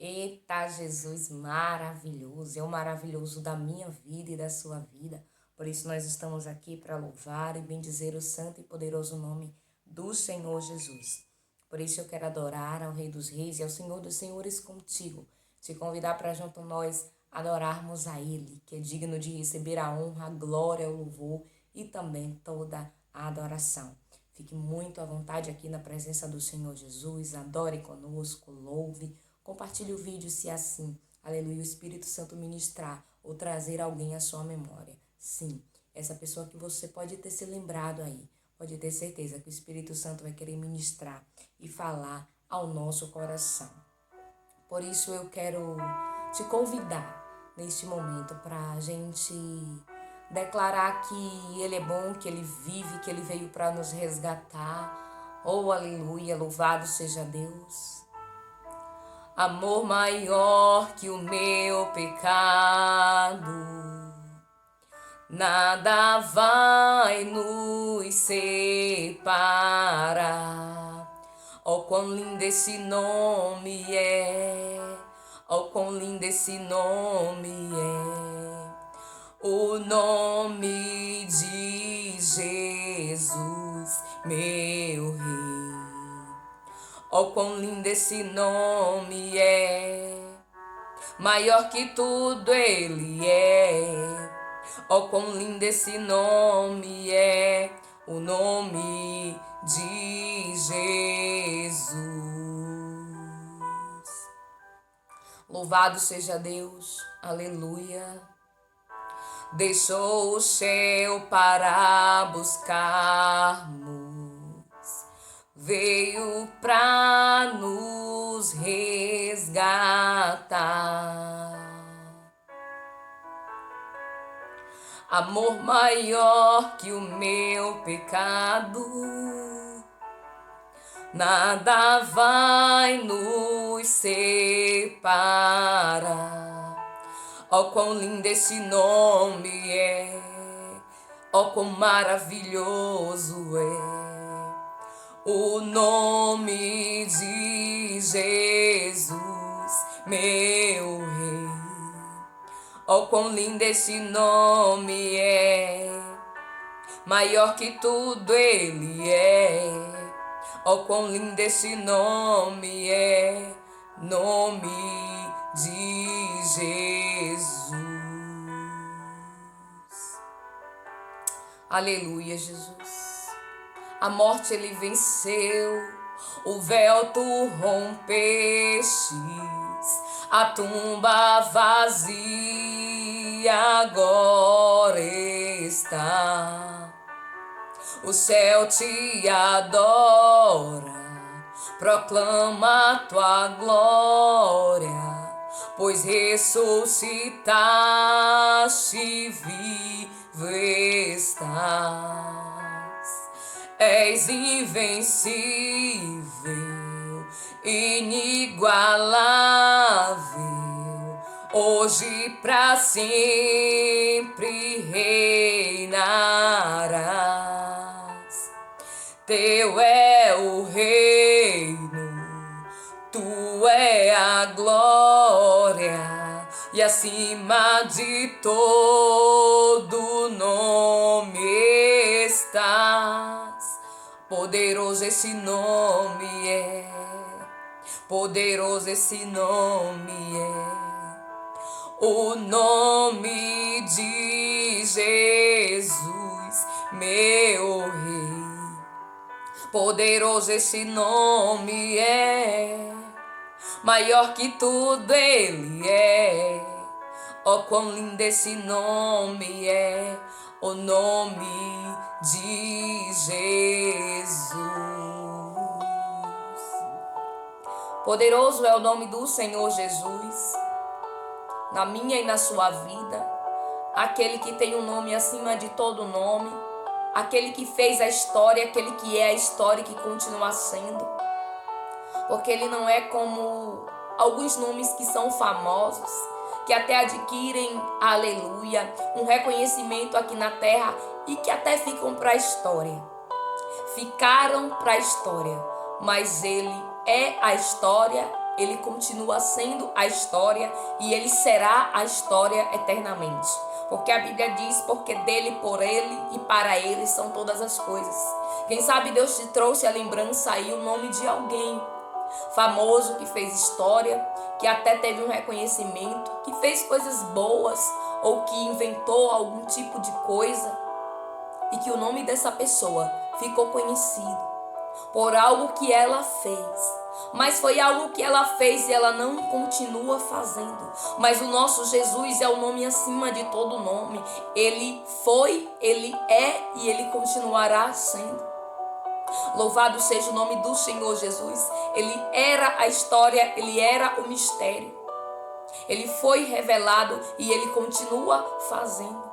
Eita, Jesus maravilhoso, é o maravilhoso da minha vida e da sua vida. Por isso nós estamos aqui para louvar e bendizer o santo e poderoso nome do Senhor Jesus. Por isso eu quero adorar ao Rei dos Reis e ao Senhor dos Senhores contigo. Te convidar para junto nós adorarmos a Ele, que é digno de receber a honra, a glória, o louvor e também toda a adoração. Fique muito à vontade aqui na presença do Senhor Jesus, adore conosco, louve, compartilhe o vídeo se assim, aleluia, o Espírito Santo ministrar ou trazer alguém à sua memória. Sim, essa pessoa que você pode ter se lembrado aí, pode ter certeza que o Espírito Santo vai querer ministrar e falar ao nosso coração. Por isso eu quero te convidar neste momento para a gente declarar que Ele é bom, que Ele vive, que Ele veio para nos resgatar. Oh, aleluia, louvado seja Deus. Amor maior que o meu pecado, nada vai nos separar. Oh, quão lindo esse nome é, oh, quão lindo esse nome é, o nome de Jesus, meu Rei. Oh, quão lindo esse nome é, maior que tudo Ele é. Oh, quão lindo esse nome é, o nome de Jesus. Louvado seja Deus, aleluia. Deixou o céu para buscarmos, veio pra nos resgatar. Amor maior que o meu pecado, nada vai nos separar. Oh, quão lindo esse nome é, oh, quão maravilhoso é o nome de Jesus, meu Rei. Oh, quão lindo esse nome é, maior que tudo Ele é. Oh, quão lindo esse nome é, nome de Jesus. Aleluia, Jesus. A morte Ele venceu, o véu tu rompestes, a tumba vazia agora está. O céu te adora, proclama tua glória, pois ressuscitaste, vivo estás. És invencível, inigualável, hoje pra sempre reinarás. Teu é o reino, tu é a glória, e acima de todo nome estás. Poderoso esse nome é, poderoso esse nome é, o nome de Jesus, meu Rei. Poderoso esse nome é, maior que tudo Ele é. Oh, quão lindo esse nome é, o nome de Jesus. Poderoso é o nome do Senhor Jesus, na minha e na sua vida, aquele que tem um nome acima de todo nome, aquele que fez a história, aquele que é a história e que continua sendo, porque Ele não é como alguns nomes que são famosos, que até adquirem, aleluia, um reconhecimento aqui na terra e que até ficam para a história. Ficaram para a história, mas Ele é a história ele continua sendo a história e ele será a história eternamente. Porque a Bíblia diz, porque dele, por ele e para ele são todas as coisas. Quem sabe Deus te trouxe a lembrança aí o nome de alguém famoso que fez história, que até teve um reconhecimento, que fez coisas boas ou que inventou algum tipo de coisa e que o nome dessa pessoa ficou conhecido por algo que ela fez. Mas foi algo que ela fez e ela não continua fazendo. Mas o nosso Jesus é o nome acima de todo nome. Ele foi, ele é e ele continuará sendo. Louvado seja o nome do Senhor Jesus. Ele era a história, ele era o mistério. Ele foi revelado e ele continua fazendo.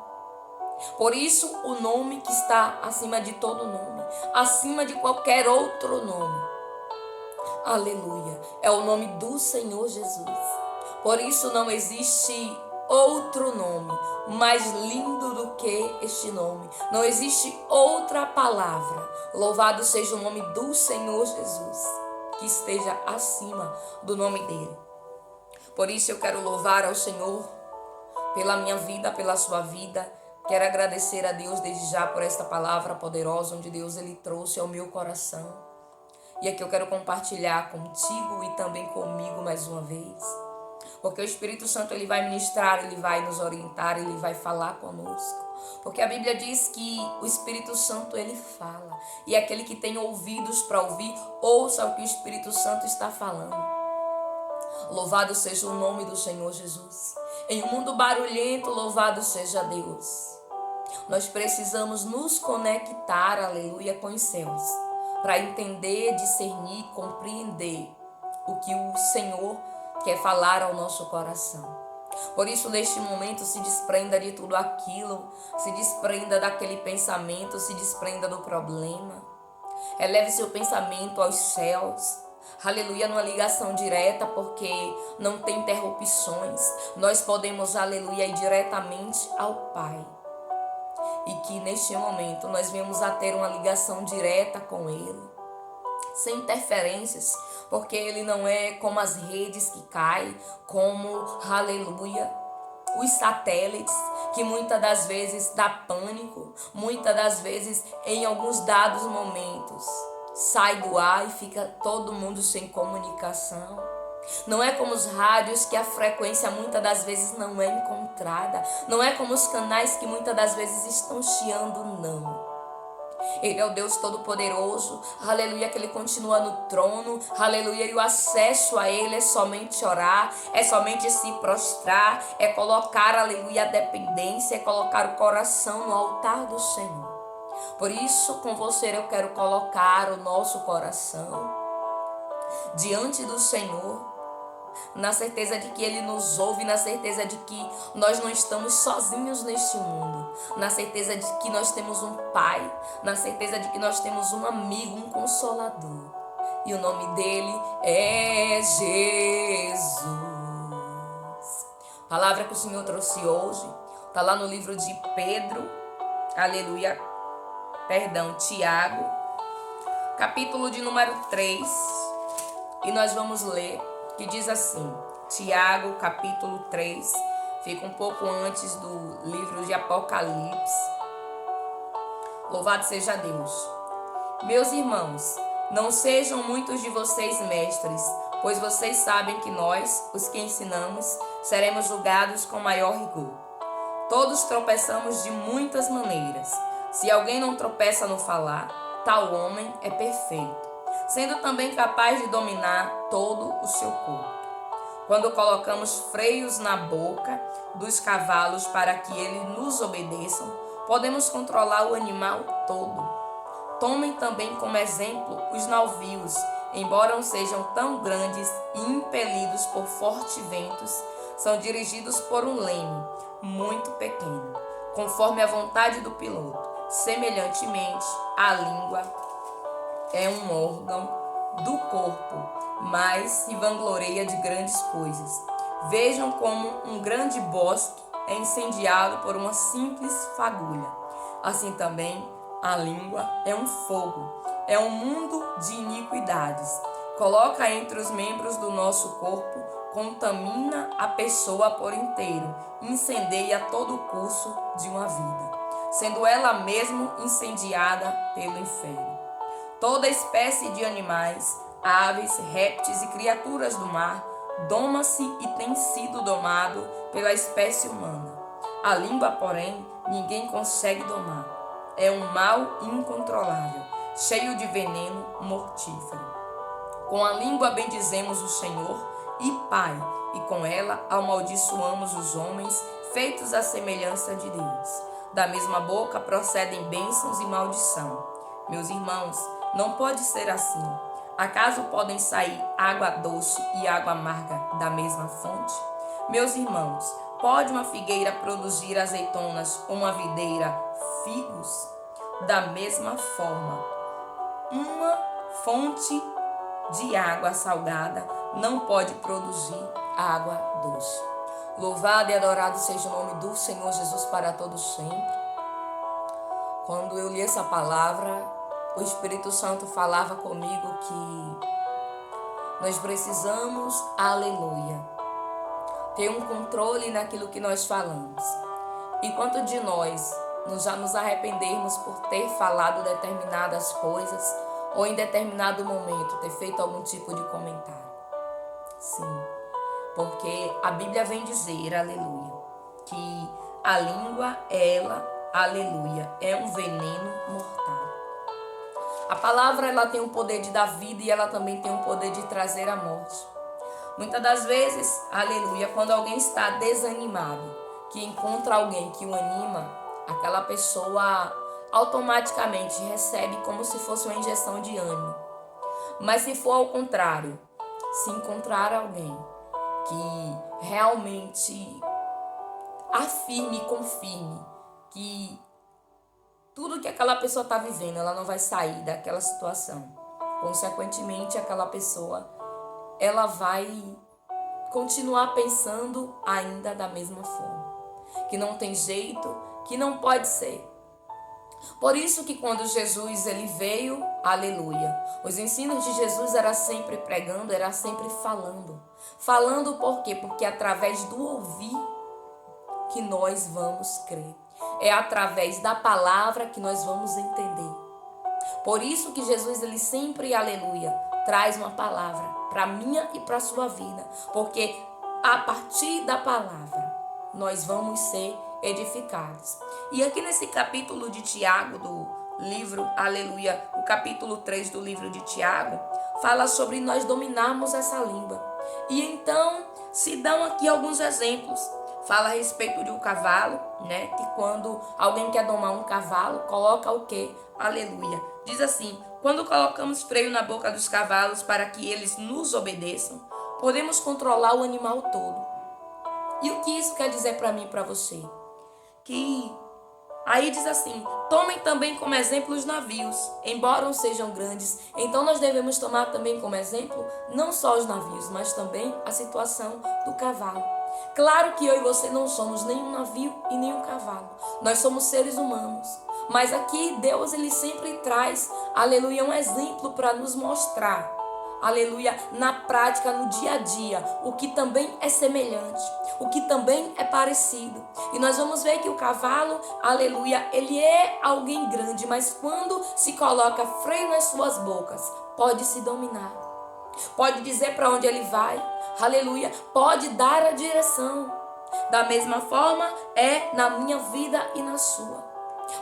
Por isso, o nome que está acima de todo nome, acima de qualquer outro nome. Aleluia. É o nome do Senhor Jesus. Por isso não existe outro nome mais lindo do que este nome. Não existe outra palavra. Louvado seja o nome do Senhor Jesus, que esteja acima do nome dele. Por isso eu quero louvar ao Senhor pela minha vida, pela sua vida. Quero agradecer a Deus desde já por esta palavra poderosa, onde Deus ele trouxe ao meu coração. E aqui eu quero compartilhar contigo e também comigo mais uma vez. Porque o Espírito Santo ele vai ministrar, ele vai nos orientar, ele vai falar conosco. Porque a Bíblia diz que o Espírito Santo ele fala. E aquele que tem ouvidos para ouvir, ouça o que o Espírito Santo está falando. Louvado seja o nome do Senhor Jesus. Em um mundo barulhento, louvado seja Deus. Nós precisamos nos conectar, aleluia, com os céus, para entender, discernir, compreender o que o Senhor quer falar ao nosso coração. Por isso, neste momento, se desprenda de tudo aquilo, se desprenda daquele pensamento, se desprenda do problema. Eleve seu pensamento aos céus. Aleluia, numa ligação direta, porque não tem interrupções. Nós podemos, aleluia, ir diretamente ao Pai. E que neste momento nós venhamos a ter uma ligação direta com Ele, sem interferências, porque Ele não é como as redes que caem, como, aleluia, os satélites, que muitas das vezes dá pânico, muitas das vezes em alguns dados momentos sai do ar e fica todo mundo sem comunicação. Não é como os rádios que a frequência muitas das vezes não é encontrada. Não é como os canais que muitas das vezes estão chiando, não. Ele é o Deus Todo-Poderoso, aleluia, que Ele continua no trono, aleluia, e o acesso a Ele é somente orar, é somente se prostrar, é colocar, aleluia, a dependência, é colocar o coração no altar do Senhor. Por isso, com você eu quero colocar o nosso coração diante do Senhor, na certeza de que Ele nos ouve, na certeza de que nós não estamos sozinhos neste mundo, na certeza de que nós temos um Pai, na certeza de que nós temos um amigo, um consolador, e o nome dele é Jesus. A palavra que o Senhor trouxe hoje está lá no livro de Tiago, capítulo de número 3, e nós vamos ler, que diz assim, Tiago, capítulo 3, fica um pouco antes do livro de Apocalipse. Louvado seja Deus. Meus irmãos, não sejam muitos de vocês mestres, pois vocês sabem que nós, os que ensinamos, seremos julgados com maior rigor. Todos tropeçamos de muitas maneiras. Se alguém não tropeça no falar, tal homem é perfeito, sendo também capaz de dominar todo o seu corpo. Quando colocamos freios na boca dos cavalos para que eles nos obedeçam, podemos controlar o animal todo. Tomem também como exemplo os navios, embora não sejam tão grandes e impelidos por fortes ventos, são dirigidos por um leme muito pequeno, conforme a vontade do piloto. Semelhantemente, a língua é um órgão do corpo, mas se vangloria de grandes coisas. Vejam como um grande bosque é incendiado por uma simples fagulha. Assim também, a língua é um fogo, é um mundo de iniquidades. coloca entre os membros do nosso corpo, contamina a pessoa por inteiro, incendeia todo o curso de uma vida, sendo ela mesmo incendiada pelo inferno. Toda espécie de animais, aves, répteis e criaturas do mar doma-se e tem sido domado pela espécie humana. A língua, porém, ninguém consegue domar. É um mal incontrolável, cheio de veneno mortífero. Com a língua bendizemos o Senhor e Pai, e com ela amaldiçoamos os homens, feitos à semelhança de Deus. Da mesma boca procedem bênçãos e maldição. Meus irmãos, não pode ser assim. Acaso podem sair água doce e água amarga da mesma fonte? Meus irmãos, pode uma figueira produzir azeitonas ou uma videira figos? Da mesma forma, uma fonte de água salgada não pode produzir água doce. Louvado e adorado seja o nome do Senhor Jesus para todos sempre. Quando eu li essa palavra, o Espírito Santo falava comigo que nós precisamos, aleluia, ter um controle naquilo que nós falamos. E quanto de nós já nos arrependermos por ter falado determinadas coisas ou em determinado momento ter feito algum tipo de comentário. Sim, porque a Bíblia vem dizer, aleluia, que a língua, ela, aleluia, é um veneno mortal. A palavra, ela tem o poder de dar vida e ela também tem o poder de trazer a morte. Muitas das vezes, aleluia, quando alguém está desanimado, que encontra alguém que o anima, aquela pessoa automaticamente recebe como se fosse uma injeção de ânimo. Mas se for ao contrário, se encontrar alguém que realmente afirme e confirme que tudo que aquela pessoa está vivendo, ela não vai sair daquela situação. Consequentemente, aquela pessoa, ela vai continuar pensando ainda da mesma forma. Que não tem jeito, que não pode ser. Por isso que quando Jesus ele veio, aleluia, os ensinos de Jesus era sempre pregando, era sempre falando. Falando por quê? Porque é através do ouvir que nós vamos crer. É através da palavra que nós vamos entender. Por isso que Jesus, ele sempre, aleluia, traz uma palavra para a minha e para a sua vida. Porque a partir da palavra, nós vamos ser edificados. E aqui nesse capítulo de Tiago, do livro, aleluia, o capítulo 3 do livro de Tiago, fala sobre nós dominarmos essa língua. E então se dão aqui alguns exemplos. Fala a respeito de um cavalo, né? Que quando alguém quer domar um cavalo, coloca o quê? Aleluia. Diz assim: quando colocamos freio na boca dos cavalos para que eles nos obedeçam, podemos controlar o animal todo. E o que isso quer dizer para mim e para você? Que aí diz assim: tomem também como exemplo os navios, embora não sejam grandes. Então nós devemos tomar também como exemplo não só os navios, mas também a situação do cavalo. Claro que eu e você não somos nem um navio e nem um cavalo. Nós somos seres humanos. Mas aqui Deus, ele sempre traz, aleluia, um exemplo para nos mostrar, aleluia, na prática, no dia a dia, o que também é semelhante, o que também é parecido. E nós vamos ver que o cavalo, aleluia, ele é alguém grande, mas quando se coloca freio nas suas bocas, pode se dominar. Pode dizer para onde ele vai, aleluia, pode dar a direção. Da mesma forma é na minha vida e na sua.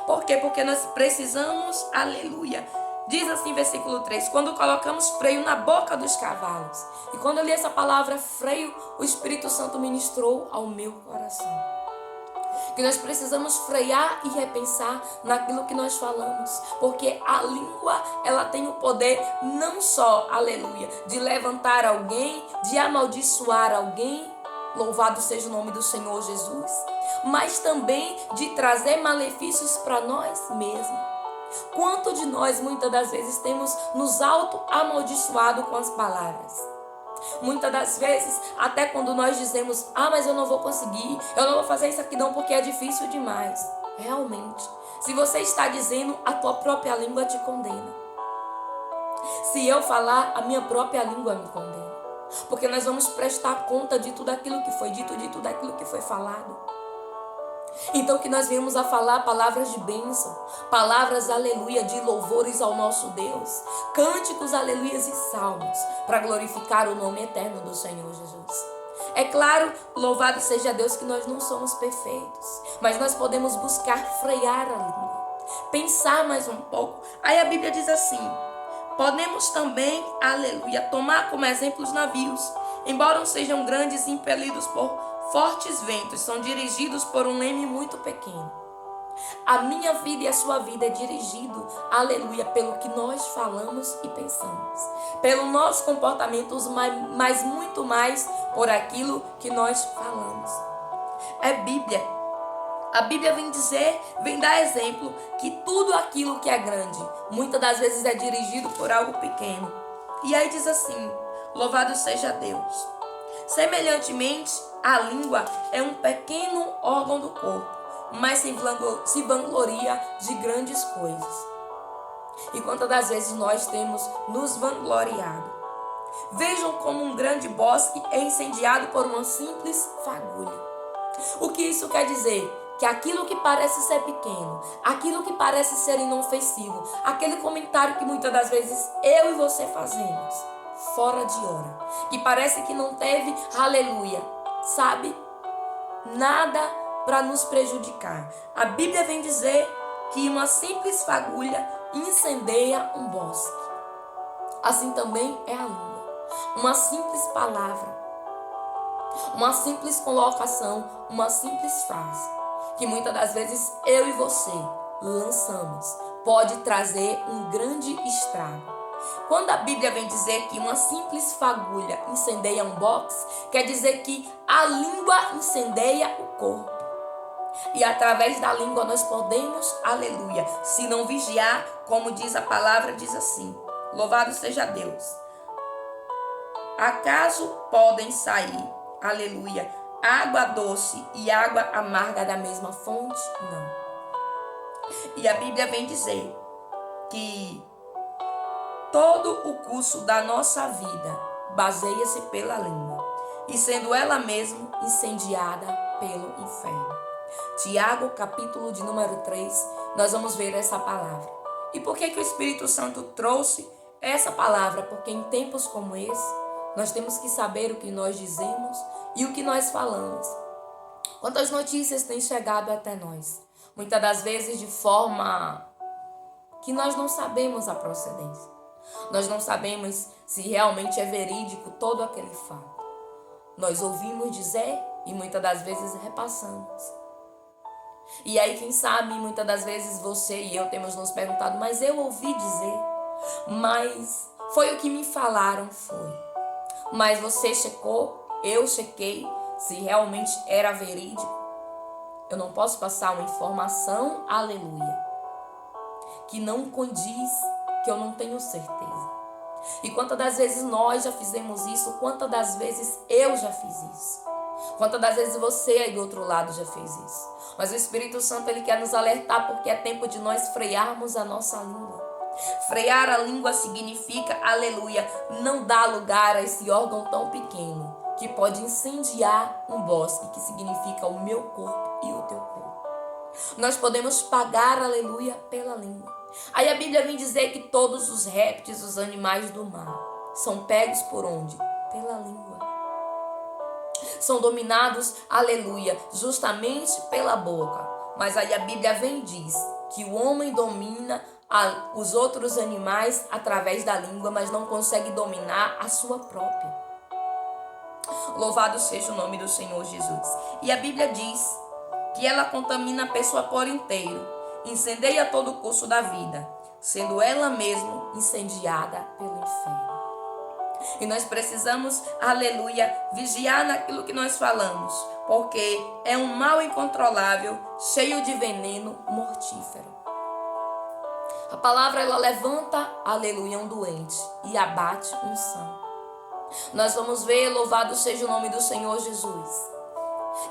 Por quê? Porque nós precisamos, aleluia, diz assim versículo 3, quando colocamos freio na boca dos cavalos. E quando eu li essa palavra freio, o Espírito Santo ministrou ao meu coração. Que nós precisamos frear e repensar naquilo que nós falamos. Porque a língua, ela tem o poder não só, aleluia, de levantar alguém, de amaldiçoar alguém, louvado seja o nome do Senhor Jesus, mas também de trazer malefícios para nós mesmos. Quanto de nós, muitas das vezes, temos nos auto-amaldiçoado com as palavras? Muitas das vezes, até quando nós dizemos: mas eu não vou conseguir, eu não vou fazer isso aqui não porque é difícil demais. Realmente, se você está dizendo, a tua própria língua te condena. Se eu falar, a minha própria língua me condena. Porque nós vamos prestar conta de tudo aquilo que foi dito, de tudo aquilo que foi falado. Então que nós venhamos a falar palavras de bênção, palavras, aleluia, de louvores ao nosso Deus, cânticos, aleluias e salmos, para glorificar o nome eterno do Senhor Jesus. É claro, louvado seja Deus, que nós não somos perfeitos, mas nós podemos buscar frear a língua, pensar mais um pouco. Aí a Bíblia diz assim: podemos também, aleluia, tomar como exemplo os navios, embora não sejam grandes e impelidos por fortes ventos, são dirigidos por um leme muito pequeno. A minha vida e a sua vida é dirigido, aleluia, pelo que nós falamos e pensamos, pelo nosso comportamento, mas muito mais por aquilo que nós falamos. É Bíblia. A Bíblia vem dar exemplo que tudo aquilo que é grande, muitas das vezes é dirigido por algo pequeno. E aí diz assim: louvado seja Deus. Semelhantemente, a língua é um pequeno órgão do corpo, mas se vangloria de grandes coisas. E quantas das vezes nós temos nos vangloriado? Vejam como um grande bosque é incendiado por uma simples fagulha. O que isso quer dizer? Que aquilo que parece ser pequeno, aquilo que parece ser inofensivo, aquele comentário que muitas das vezes eu e você fazemos, fora de hora, que parece que não teve, aleluia, sabe, nada para nos prejudicar. A Bíblia vem dizer que uma simples fagulha incendeia um bosque. Assim também é a língua. Uma simples palavra, uma simples colocação, uma simples frase, que muitas das vezes eu e você lançamos, pode trazer um grande estrago. Quando a Bíblia vem dizer que uma simples fagulha incendeia um box, quer dizer que a língua incendeia o corpo. E através da língua nós podemos, aleluia, se não vigiar, como diz a palavra, diz assim: louvado seja Deus. Acaso podem sair, aleluia, água doce e água amarga da mesma fonte? Não. E a Bíblia vem dizer que todo o curso da nossa vida baseia-se pela língua, e sendo ela mesma incendiada pelo inferno. Tiago, capítulo de número 3, nós vamos ver essa palavra. E por que o Espírito Santo trouxe essa palavra? Porque em tempos como esse, nós temos que saber o que nós dizemos e o que nós falamos. Quantas notícias têm chegado até nós? Muitas das vezes de forma que nós não sabemos a procedência. Nós não sabemos se realmente é verídico todo aquele fato. Nós ouvimos dizer e muitas das vezes repassamos. E aí, quem sabe, muitas das vezes você e eu temos nos perguntado: mas eu ouvi dizer, mas foi o que me falaram, foi. Mas você checou, eu chequei, se realmente era verídico. Eu não posso passar uma informação, aleluia, que não condiz, que eu não tenho certeza. E quantas das vezes nós já fizemos isso, quantas das vezes eu já fiz isso, quantas das vezes você aí do outro lado já fez isso. Mas o Espírito Santo, ele quer nos alertar, porque é tempo de nós frearmos a nossa língua. Frear a língua significa, aleluia, não dar lugar a esse órgão tão pequeno que pode incendiar um bosque, que significa o meu corpo e o teu corpo. Nós podemos pagar, aleluia, pela língua. Aí a Bíblia vem dizer que todos os répteis, os animais do mar, são pegos por onde? Pela língua. São dominados, aleluia, justamente pela boca. Mas aí a Bíblia vem e diz que o homem domina os outros animais através da língua, mas não consegue dominar a sua própria. Louvado seja o nome do Senhor Jesus. E a Bíblia diz que ela contamina a pessoa por inteiro, incendeia todo o curso da vida, sendo ela mesma incendiada pelo inferno. E nós precisamos, aleluia, vigiar naquilo que nós falamos, porque é um mal incontrolável, cheio de veneno mortífero. A palavra, ela levanta, aleluia, um doente e abate um são. Nós vamos ver, louvado seja o nome do Senhor Jesus,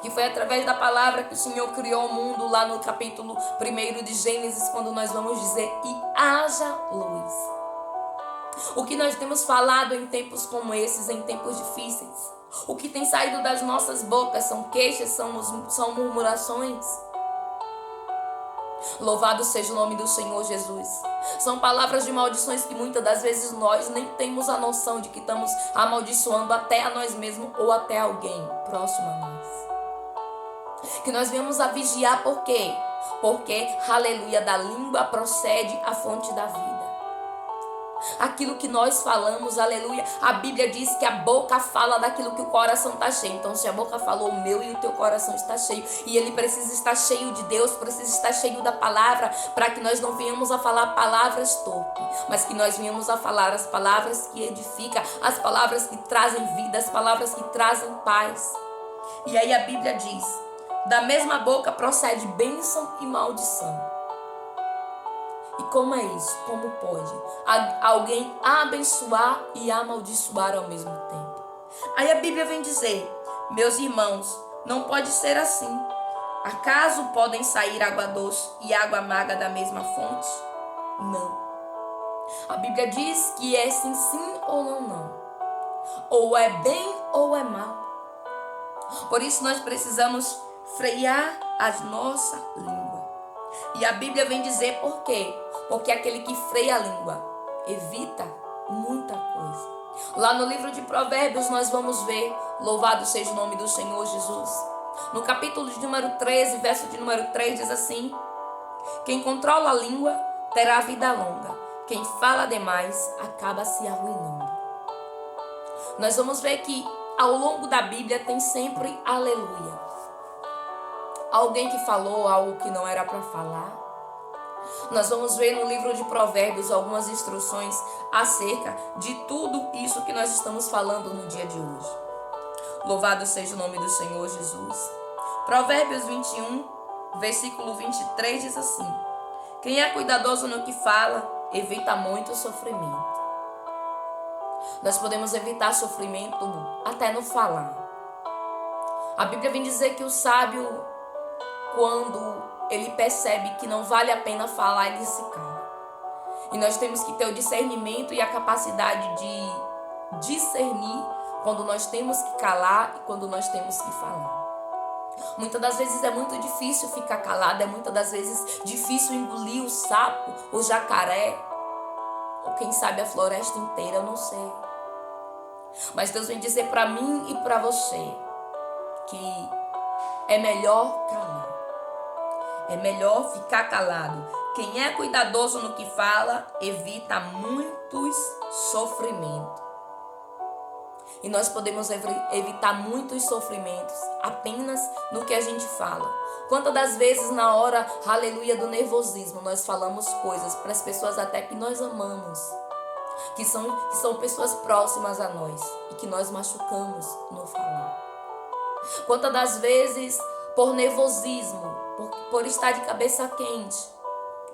que foi através da palavra que o Senhor criou o mundo, lá no capítulo 1 de Gênesis, quando nós vamos dizer: e haja luz. O que nós temos falado em tempos como esses, em tempos difíceis. O que tem saído das nossas bocas são queixas, são murmurações. Louvado seja o nome do Senhor Jesus. São palavras de maldições que muitas das vezes nós nem temos a noção de que estamos amaldiçoando até a nós mesmos ou até alguém próximo a nós. Que nós viemos a vigiar por quê? Porque, aleluia, da língua procede a fonte da vida. Aquilo que nós falamos, aleluia, a Bíblia diz que a boca fala daquilo que o coração está cheio. Então se a boca falou, o meu e o teu coração está cheio, e ele precisa estar cheio de Deus, precisa estar cheio da palavra, para que nós não venhamos a falar palavras torpes, mas que nós venhamos a falar as palavras que edificam, as palavras que trazem vida, as palavras que trazem paz. E aí a Bíblia diz, da mesma boca procede bênção e maldição. E como é isso? Como pode alguém abençoar e amaldiçoar ao mesmo tempo? Aí a Bíblia vem dizer, meus irmãos, não pode ser assim. Acaso podem sair água doce e água amarga da mesma fonte? Não. A Bíblia diz que é sim, sim ou não, não. Ou é bem ou é mal. Por isso nós precisamos frear a nossa língua. E a Bíblia vem dizer por quê? Porque aquele que freia a língua evita muita coisa. Lá no livro de Provérbios nós vamos ver, louvado seja o nome do Senhor Jesus. No capítulo de número 13, verso de número 3 diz assim, quem controla a língua terá vida longa, quem fala demais acaba se arruinando. Nós vamos ver que ao longo da Bíblia tem sempre aleluia. Alguém que falou algo que não era para falar. Nós vamos ver no livro de Provérbios algumas instruções acerca de tudo isso que nós estamos falando no dia de hoje. Louvado seja o nome do Senhor Jesus. Provérbios 21, versículo 23 diz assim, quem é cuidadoso no que fala, evita muito sofrimento. Nós podemos evitar sofrimento até no falar. A Bíblia vem dizer que o sábio, quando ele percebe que não vale a pena falar, ele se cala. E nós temos que ter o discernimento e a capacidade de discernir quando nós temos que calar e quando nós temos que falar. Muitas das vezes é muito difícil ficar calado, é muitas das vezes difícil engolir o sapo, o jacaré, ou quem sabe a floresta inteira, eu não sei. Mas Deus vem dizer para mim e para você que é melhor calar. É melhor ficar calado. Quem é cuidadoso no que fala, evita muitos sofrimentos. E nós podemos evitar muitos sofrimentos apenas no que a gente fala. Quantas das vezes na hora, aleluia, do nervosismo, nós falamos coisas para as pessoas até que nós amamos, que são pessoas próximas a nós e que nós machucamos no falar. Quantas das vezes, por nervosismo, por estar de cabeça quente,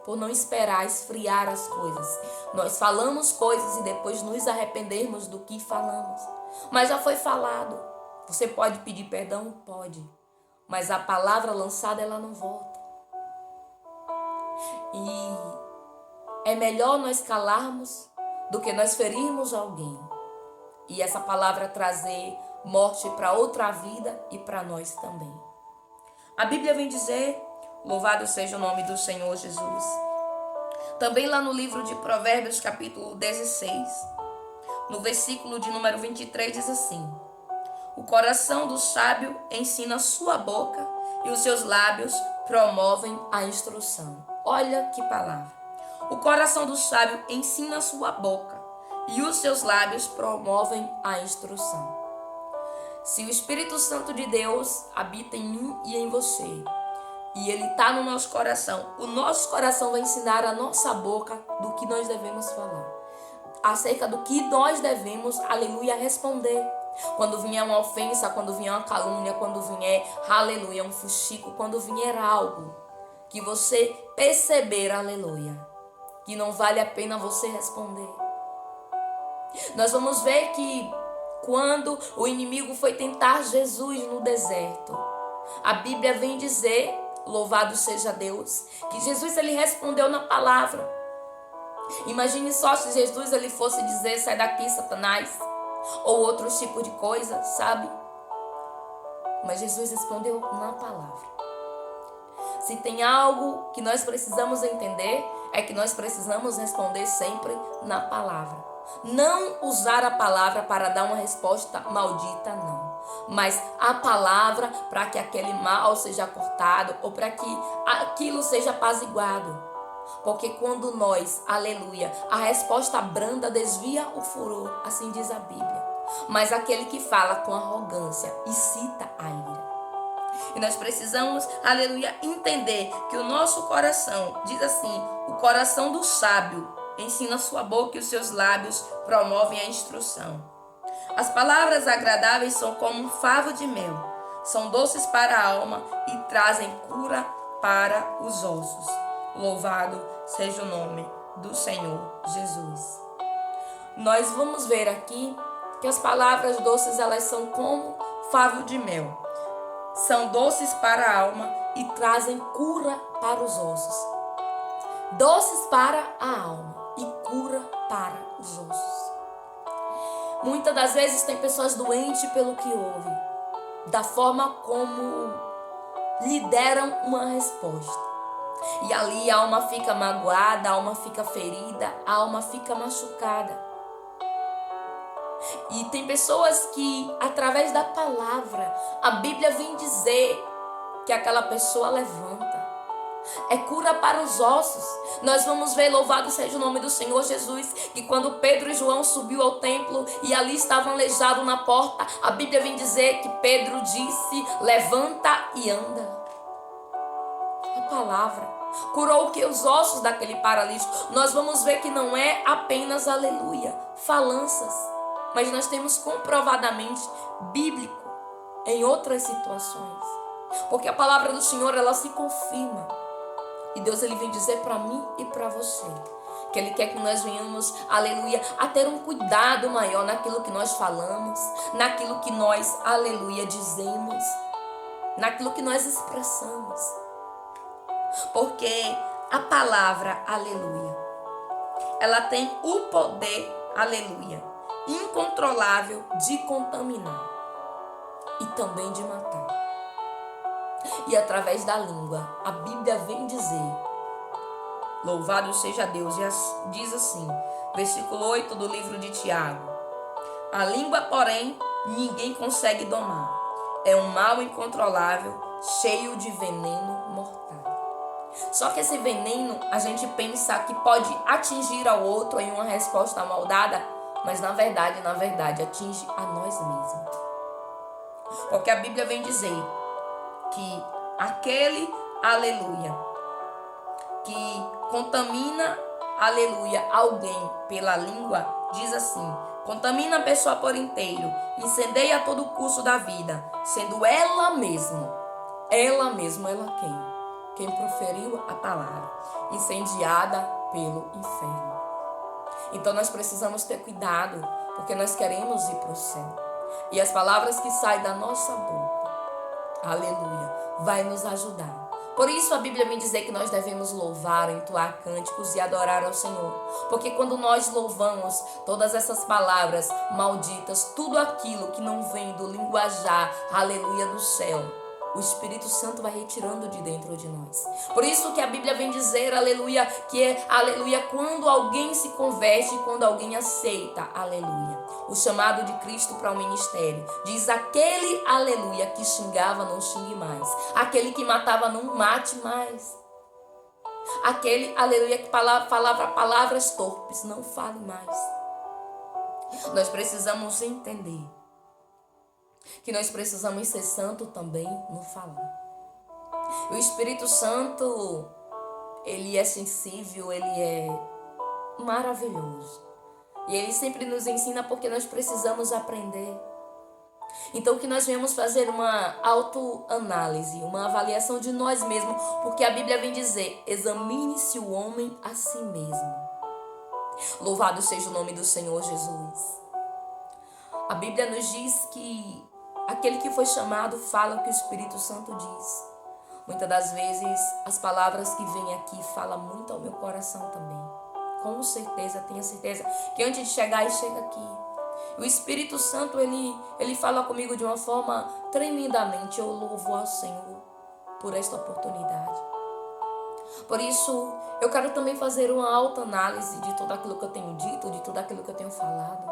por não esperar esfriar as coisas, nós falamos coisas e depois nos arrependermos do que falamos. Mas já foi falado. Você pode pedir perdão? Pode. Mas a palavra lançada, ela não volta. E é melhor nós calarmos do que nós ferirmos alguém. E essa palavra trazer morte para outra vida e para nós também. A Bíblia vem dizer, louvado seja o nome do Senhor Jesus. Também lá no livro de Provérbios, capítulo 16, no versículo de número 23, diz assim: o coração do sábio ensina sua boca e os seus lábios promovem a instrução. Olha que palavra. O coração do sábio ensina sua boca e os seus lábios promovem a instrução. Se o Espírito Santo de Deus habita em mim e em você, e ele está no nosso coração, o nosso coração vai ensinar a nossa boca do que nós devemos falar, acerca do que nós devemos, aleluia, responder. Quando vier uma ofensa, quando vier uma calúnia, quando vier, aleluia, um fuxico, quando vier algo que você perceber, aleluia, que não vale a pena você responder. Nós vamos ver que quando o inimigo foi tentar Jesus no deserto, a Bíblia vem dizer, louvado seja Deus, que Jesus ele respondeu na palavra. Imagine só se Jesus ele fosse dizer, sai daqui, Satanás, ou outros tipos de coisa, sabe? Mas Jesus respondeu na palavra. Se tem algo que nós precisamos entender, é que nós precisamos responder sempre na palavra. Não usar a palavra para dar uma resposta maldita, não. Mas a palavra para que aquele mal seja cortado ou para que aquilo seja apaziguado. Porque quando nós, aleluia, a resposta branda desvia o furor, assim diz a Bíblia. Mas aquele que fala com arrogância incita a ira. E nós precisamos, aleluia, entender que o nosso coração, diz assim, o coração do sábio ensina sua boca e os seus lábios promovem a instrução. As palavras agradáveis são como um favo de mel, são doces para a alma e trazem cura para os ossos. Louvado seja o nome do Senhor Jesus. Nós vamos ver aqui que as palavras doces, elas são como favo de mel. São doces para a alma e trazem cura para os ossos. Doces para a alma e cura para os ossos. Muitas das vezes tem pessoas doentes pelo que ouvem, da forma como lhe deram uma resposta. E ali a alma fica magoada, a alma fica ferida, a alma fica machucada. E tem pessoas que, através da palavra, a Bíblia vem dizer que aquela pessoa levanta. É cura para os ossos. Nós vamos ver, louvado seja o nome do Senhor Jesus, que quando Pedro e João subiu ao templo e ali estavam aleijados na porta, a Bíblia vem dizer que Pedro disse, levanta e anda. A palavra curou o que? Os ossos daquele paralítico. Nós vamos ver que não é apenas, aleluia, falanças, mas nós temos comprovadamente bíblico em outras situações. Porque a palavra do Senhor, ela se confirma. E Deus, ele vem dizer para mim e para você que ele quer que nós venhamos, aleluia, a ter um cuidado maior naquilo que nós falamos, naquilo que nós, aleluia, dizemos, naquilo que nós expressamos. Porque a palavra, aleluia, ela tem o poder, aleluia, incontrolável de contaminar e também de matar. E através da língua, a Bíblia vem dizer, louvado seja Deus, e diz assim, versículo 8 do livro de Tiago, a língua, porém, ninguém consegue domar, é um mal incontrolável, cheio de veneno mortal. Só que esse veneno, a gente pensa que pode atingir ao outro em uma resposta maldada, mas na verdade, atinge a nós mesmos. Porque a Bíblia vem dizer que aquele, aleluia, que contamina, aleluia, alguém pela língua, diz assim, contamina a pessoa por inteiro, incendeia todo o curso da vida, sendo ela quem proferiu a palavra, incendiada pelo inferno. Então nós precisamos ter cuidado, porque nós queremos ir para o céu. E as palavras que saem da nossa boca, aleluia, vai nos ajudar. Por isso a Bíblia vem dizer que nós devemos louvar, entoar cânticos e adorar ao Senhor. Porque quando nós louvamos todas essas palavras malditas, tudo aquilo que não vem do linguajar, aleluia, do céu, o Espírito Santo vai retirando de dentro de nós. Por isso que a Bíblia vem dizer, aleluia, que é, aleluia, quando alguém se converte, quando alguém aceita, aleluia, o chamado de Cristo para o ministério. Diz aquele, aleluia, que xingava, não xingue mais. Aquele que matava, não mate mais. Aquele, aleluia, que falava palavras torpes, não fale mais. Nós precisamos entender que nós precisamos ser santo também no falar. O Espírito Santo, ele é sensível, ele é maravilhoso. E ele sempre nos ensina porque nós precisamos aprender. Então que nós venhamos fazer uma autoanálise, uma avaliação de nós mesmos, porque a Bíblia vem dizer, examine-se o homem a si mesmo. Louvado seja o nome do Senhor Jesus. A Bíblia nos diz que aquele que foi chamado fala o que o Espírito Santo diz. Muitas das vezes as palavras que vêm aqui falam muito ao meu coração também. com certeza, tenha certeza que antes de chegar, ele chega aqui. O Espírito Santo, ele fala comigo de uma forma tremendamente. Eu louvo ao Senhor por esta oportunidade. Por isso, eu quero também fazer uma autoanálise de tudo aquilo que eu tenho dito, de tudo aquilo que eu tenho falado.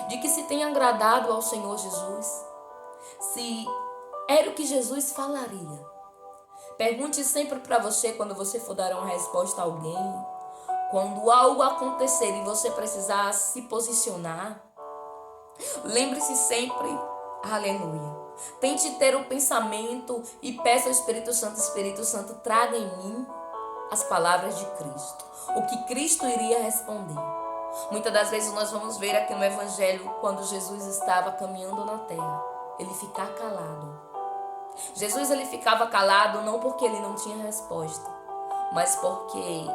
De que se tem agradado ao Senhor Jesus, se era o que Jesus falaria. Pergunte sempre para você quando você for dar uma resposta a alguém, quando algo acontecer e você precisar se posicionar, lembre-se sempre, aleluia. Tente ter o pensamento e peça ao Espírito Santo, traga em mim as palavras de Cristo. O que Cristo iria responder. Muitas das vezes nós vamos ver aqui no Evangelho, quando Jesus estava caminhando na terra, ele ficar calado. Jesus ele ficava calado não porque ele não tinha resposta, mas porque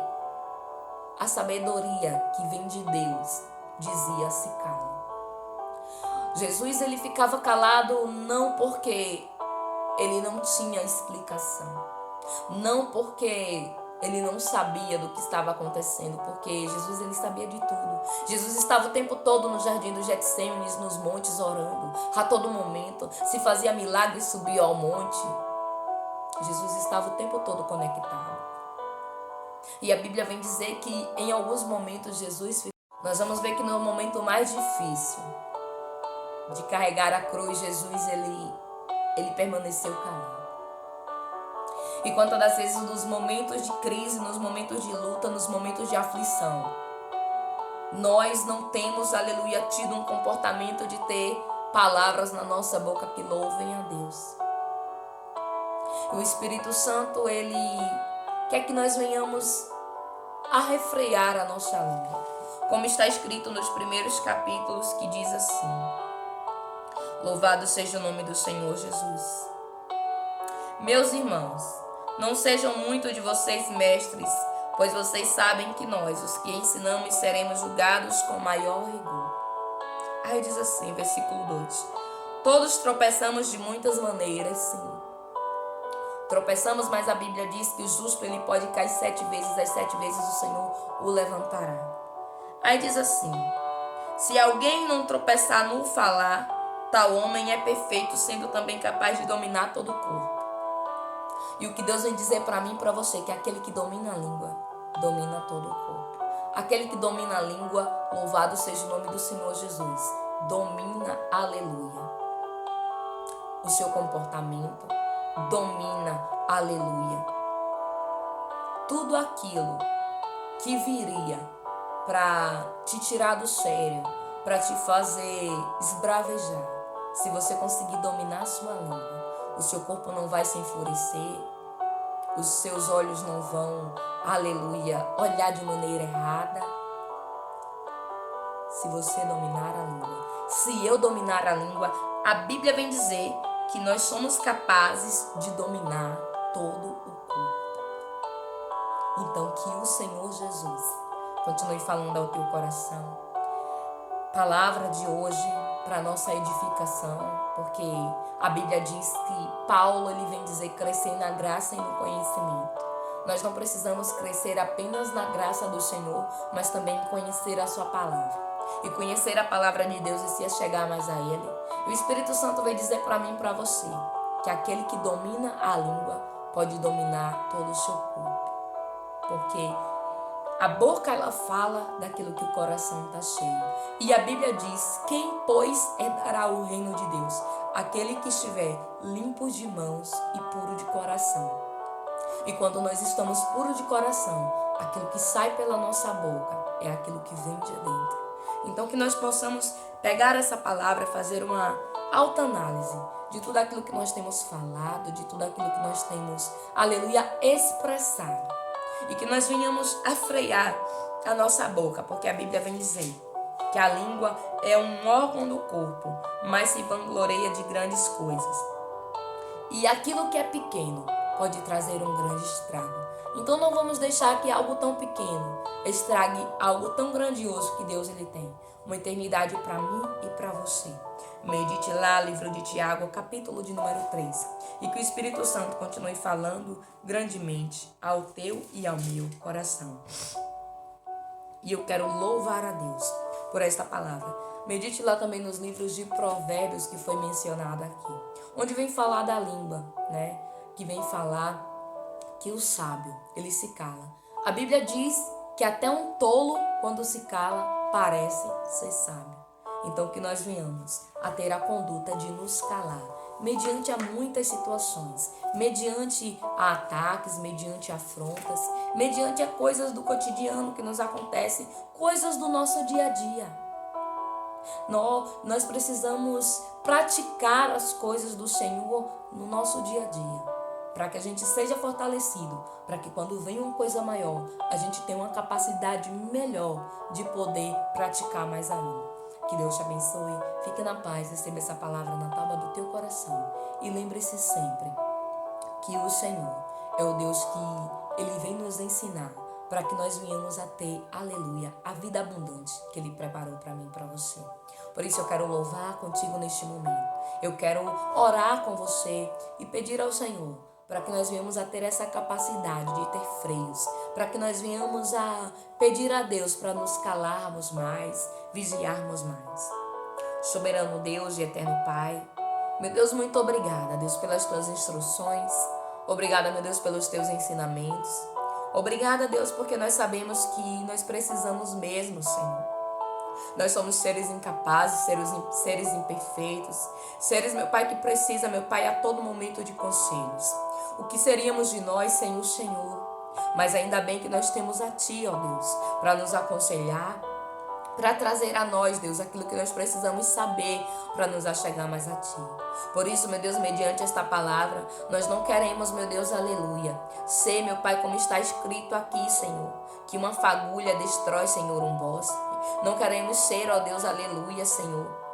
a sabedoria que vem de Deus dizia-se cala. Jesus ele ficava calado não porque ele não tinha explicação, não porque ele não sabia do que estava acontecendo, porque Jesus ele sabia de tudo. Jesus estava o tempo todo no jardim do Getsêmenes, nos montes orando, a todo momento, se fazia milagre e subia ao monte. Jesus estava o tempo todo conectado. E a Bíblia vem dizer que em alguns momentos nós vamos ver que no momento mais difícil de carregar a cruz, Jesus ele permaneceu calado. E quantas das vezes nos momentos de crise, nos momentos de luta, nos momentos de aflição, nós não temos, aleluia, tido um comportamento de ter palavras na nossa boca que louvem a Deus. O Espírito Santo, ele quer que nós venhamos a refrear a nossa língua. Como está escrito nos primeiros capítulos, que diz assim: louvado seja o nome do Senhor Jesus. Meus irmãos, não sejam muito de vocês mestres, pois vocês sabem que nós, os que ensinamos, seremos julgados com maior rigor. Aí diz assim, versículo 2: todos tropeçamos de muitas maneiras, sim. Tropeçamos, mas a Bíblia diz que o justo ele pode cair 7 vezes, as 7 vezes o Senhor o levantará. Aí diz assim: se alguém não tropeçar no falar, tal homem é perfeito, sendo também capaz de dominar todo o corpo. E o que Deus vem dizer para mim e para você, que aquele que domina a língua, domina todo o corpo. Aquele que domina a língua, louvado seja o nome do Senhor Jesus, domina, aleluia, o seu comportamento, domina, aleluia, tudo aquilo que viria para te tirar do sério, para te fazer esbravejar. Se você conseguir dominar a sua língua, o seu corpo não vai se enfurecer, os seus olhos não vão, aleluia, olhar de maneira errada. Se você dominar a língua, se eu dominar a língua, a Bíblia vem dizer que nós somos capazes de dominar todo o corpo. Então que o Senhor Jesus continue falando ao teu coração. Palavra de hoje para nossa edificação, porque a Bíblia diz que Paulo ele vem dizer crescer na graça e no conhecimento. Nós não precisamos crescer apenas na graça do Senhor, mas também conhecer a sua palavra. E conhecer a palavra de Deus e se chegar mais a Ele. E o Espírito Santo vai dizer para mim e para você que aquele que domina a língua pode dominar todo o seu corpo. Porque a boca ela fala daquilo que o coração está cheio. E a Bíblia diz: quem, pois, herdará o reino de Deus? Aquele que estiver limpo de mãos e puro de coração. E quando nós estamos puros de coração, aquilo que sai pela nossa boca é aquilo que vem de dentro. Então que nós possamos pegar essa palavra e fazer uma autoanálise de tudo aquilo que nós temos falado, de tudo aquilo que nós temos, aleluia, expressado. E que nós venhamos a frear a nossa boca, porque a Bíblia vem dizer que a língua é um órgão do corpo, mas se vangloria de grandes coisas. E aquilo que é pequeno pode trazer um grande estrago. Então não vamos deixar que algo tão pequeno estrague algo tão grandioso que Deus ele tem. Uma eternidade para mim e para você. Medite lá, livro de Tiago, capítulo de número 3. E que o Espírito Santo continue falando grandemente ao teu e ao meu coração. E eu quero louvar a Deus por esta palavra. Medite lá também nos livros de Provérbios que foi mencionado aqui, onde vem falar da língua, né? Que vem falar que o sábio, ele se cala. A Bíblia diz que até um tolo, quando se cala, parece ser sábio. Então que nós venhamos a ter a conduta de nos calar, mediante a muitas situações, mediante a ataques, mediante afrontas, mediante a coisas do cotidiano que nos acontecem, coisas do nosso dia a dia. Nós precisamos praticar as coisas do Senhor no nosso dia a dia, para que a gente seja fortalecido, para que quando venha uma coisa maior, a gente tenha uma capacidade melhor de poder praticar mais ainda. Que Deus te abençoe, fique na paz, receba essa palavra na palma do teu coração e lembre-se sempre que o Senhor é o Deus que Ele vem nos ensinar para que nós venhamos a ter, aleluia, a vida abundante que Ele preparou para mim e para você. Por isso eu quero louvar contigo neste momento. Eu quero orar com você e pedir ao Senhor para que nós venhamos a ter essa capacidade de ter freios, para que nós venhamos a pedir a Deus para nos calarmos mais, vigiarmos mais. Soberano Deus e eterno Pai, meu Deus, muito obrigada, Deus, pelas tuas instruções. Obrigada, meu Deus, pelos teus ensinamentos. Obrigada, Deus, porque nós sabemos que nós precisamos mesmo, Senhor. Nós somos seres incapazes, seres imperfeitos, seres, meu Pai, que precisa, meu Pai, a todo momento de conselhos. O que seríamos de nós sem o Senhor? Mas ainda bem que nós temos a Ti, ó Deus, para nos aconselhar, para trazer a nós, Deus, aquilo que nós precisamos saber para nos achegar mais a Ti. Por isso, meu Deus, mediante esta palavra, nós não queremos, meu Deus, aleluia, ser, meu Pai, como está escrito aqui, Senhor, que uma fagulha destrói, Senhor, um bosque. Não queremos ser, ó Deus, aleluia, Senhor,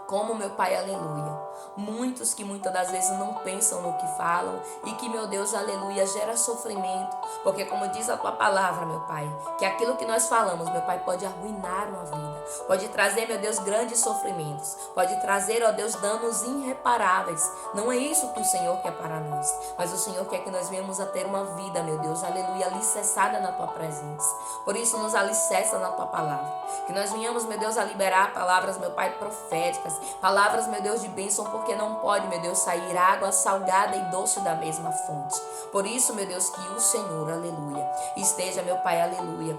como, meu Pai, aleluia, muitos que muitas das vezes não pensam no que falam e que, meu Deus, aleluia, gera sofrimento, porque como diz a tua palavra, meu Pai, que aquilo que nós falamos, meu Pai, pode arruinar uma vida, pode trazer, meu Deus, grandes sofrimentos, pode trazer, ó Deus, danos irreparáveis. Não é isso que o Senhor quer para nós, mas o Senhor quer que nós venhamos a ter uma vida, meu Deus, aleluia, alicerçada na tua presença. Por isso nos alicerça na tua palavra, que nós venhamos, meu Deus, a liberar palavras, meu Pai, proféticas, palavras, meu Deus, de bênção, porque não pode, meu Deus, sair água salgada e doce da mesma fonte. Por isso, meu Deus, que o Senhor, aleluia, esteja, meu Pai, aleluia,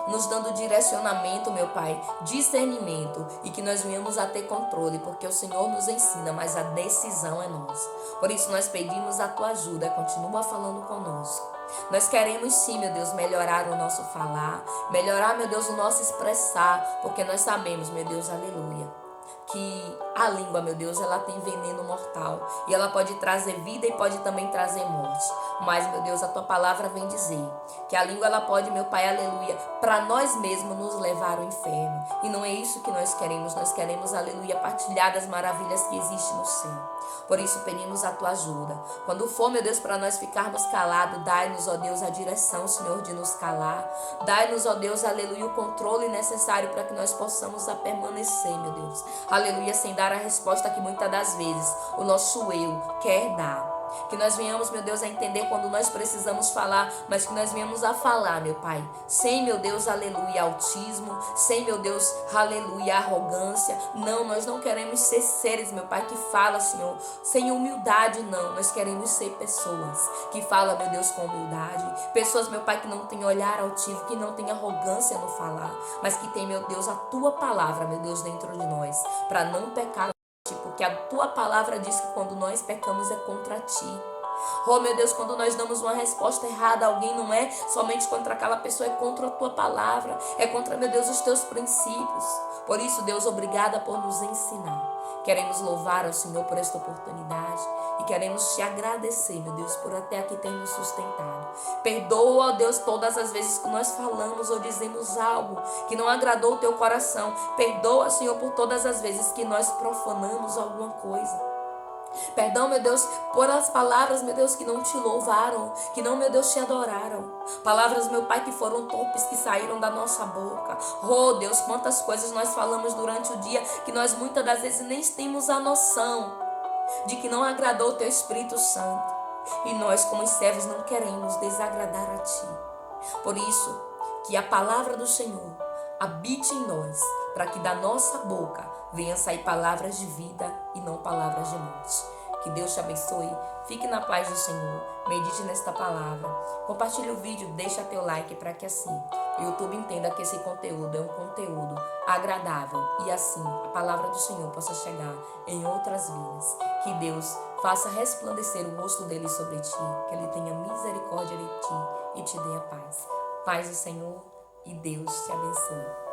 nos dando direcionamento, meu Pai, discernimento, e que nós venhamos a ter controle, porque o Senhor nos ensina, mas a decisão é nossa. Por isso nós pedimos a tua ajuda, continua falando conosco. Nós queremos sim, meu Deus, melhorar o nosso falar, melhorar, meu Deus, o nosso expressar, porque nós sabemos, meu Deus, aleluia, que a língua, meu Deus, ela tem veneno mortal e ela pode trazer vida e pode também trazer morte. Mas, meu Deus, a tua palavra vem dizer que a língua, ela pode, meu Pai, aleluia, para nós mesmos nos levar ao inferno. E não é isso que nós queremos, aleluia, partilhar das maravilhas que existem no céu. Por isso pedimos a tua ajuda. Quando for, meu Deus, para nós ficarmos calados, dai-nos, ó Deus, a direção, Senhor, de nos calar. Dai-nos, ó Deus, aleluia, o controle necessário para que nós possamos a permanecer, meu Deus. Aleluia, sem dar a resposta que muitas das vezes o nosso eu quer dar. Que nós venhamos, meu Deus, a entender quando nós precisamos falar, mas que nós venhamos a falar, meu Pai, sem, meu Deus, aleluia, autismo, sem, meu Deus, aleluia, arrogância. Não, nós não queremos ser seres, meu Pai, que fala, Senhor, sem humildade, não. Nós queremos ser pessoas que falam, meu Deus, com humildade. Pessoas, meu Pai, que não têm olhar altivo, que não têm arrogância no falar, mas que tem, meu Deus, a tua palavra, meu Deus, dentro de nós, para não pecar. Porque a tua palavra diz que quando nós pecamos é contra ti. Oh, meu Deus, quando nós damos uma resposta errada a alguém, não é somente contra aquela pessoa, é contra a tua palavra, é contra, meu Deus, os teus princípios. Por isso, Deus, obrigada por nos ensinar. Queremos louvar ao Senhor por esta oportunidade e queremos te agradecer, meu Deus, por até aqui ter nos sustentado. Perdoa, ó Deus, todas as vezes que nós falamos ou dizemos algo que não agradou o teu coração. Perdoa, Senhor, por todas as vezes que nós profanamos alguma coisa. Perdão, meu Deus, por as palavras, meu Deus, que não te louvaram, que não, meu Deus, te adoraram. Palavras, meu Pai, que foram torpes, que saíram da nossa boca. Oh, Deus, quantas coisas nós falamos durante o dia que nós muitas das vezes nem temos a noção de que não agradou o teu Espírito Santo. E nós, como servos, não queremos desagradar a ti. Por isso, Que a palavra do Senhor habite em nós, para que da nossa boca venha sair palavras de vida e não palavras de morte. Que Deus te abençoe. Fique na paz do Senhor. Medite nesta palavra. Compartilhe o vídeo, deixa teu like para que assim o YouTube entenda que esse conteúdo é um conteúdo agradável e assim a palavra do Senhor possa chegar em outras vidas. Que Deus faça resplandecer o rosto dele sobre ti, que ele tenha misericórdia de ti e te dê a paz. Paz do Senhor e Deus te abençoe.